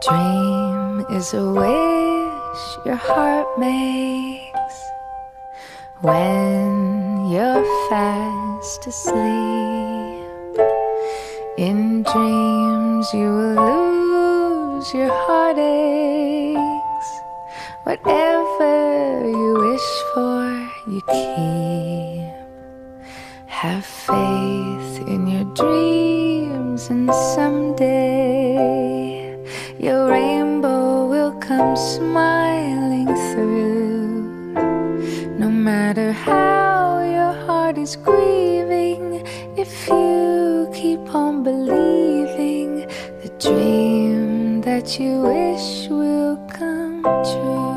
Dream is a wish your heart makes when you're fast asleep. In dreams you will lose your heartaches. Whatever you wish for, you keep. Have faith in your dreams, and someday your rainbow will come smiling through. No matter how your heart is grieving, if you keep on believing, the dream that you wish will come true.